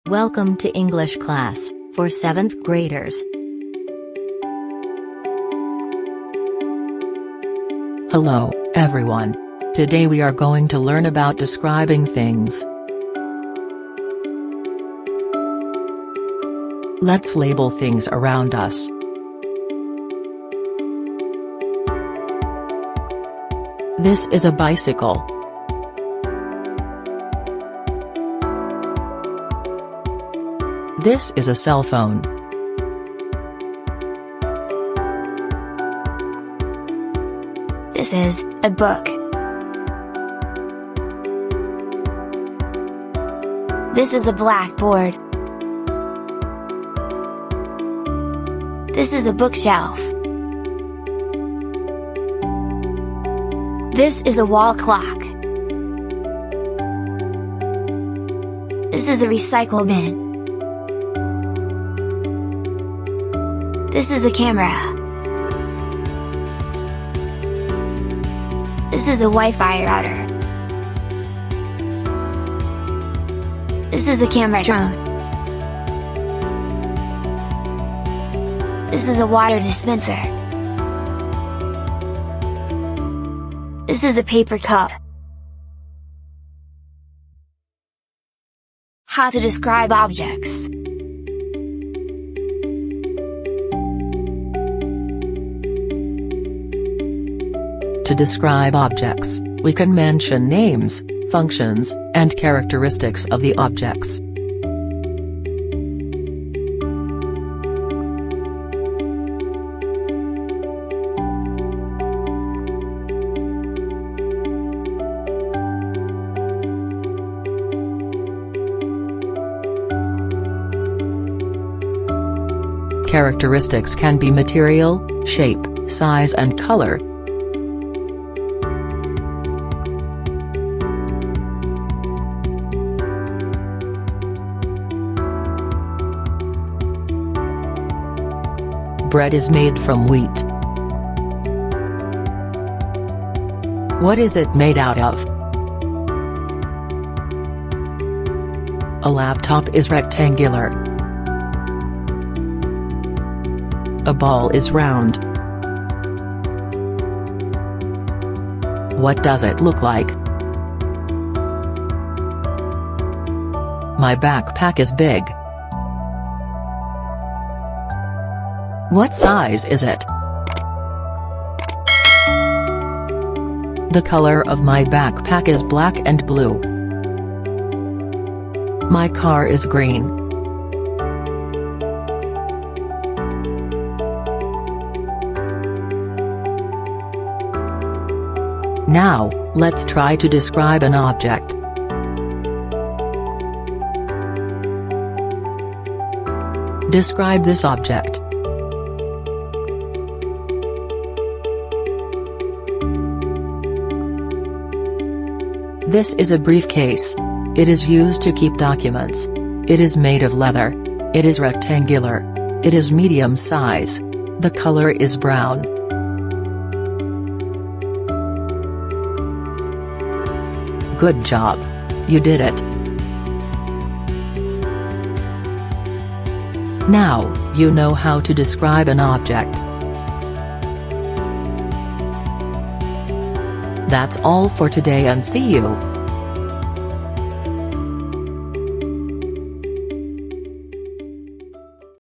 Welcome to English class for 7th graders. Hello, everyone. Today we are going to learn about describing things. Let's label things around us. This is a bicycle. This is a cell phone. This is a book. This is a blackboard. This is a bookshelf. This is a wall clock. This is a recycle bin. This is a camera. This is a Wi-Fi router. This is a camera drone. This is a water dispenser. This is a paper cup. How to describe objects. To describe objects, we can mention names, functions, and characteristics of the objects. Characteristics can be material, shape, size and color. Bread is made from wheat. What is it made out of? A laptop is rectangular. A ball is round. What does it look like? My backpack is big. What size is it? The color of my backpack is black and blue. My car is green. Now, let's try to describe an object. Describe this object. This is a briefcase. It is used to keep documents. It is made of leather. It is rectangular. It is medium size. The color is brown. Good job. You did it. Now, you know how to describe an object. That's all for today and see you.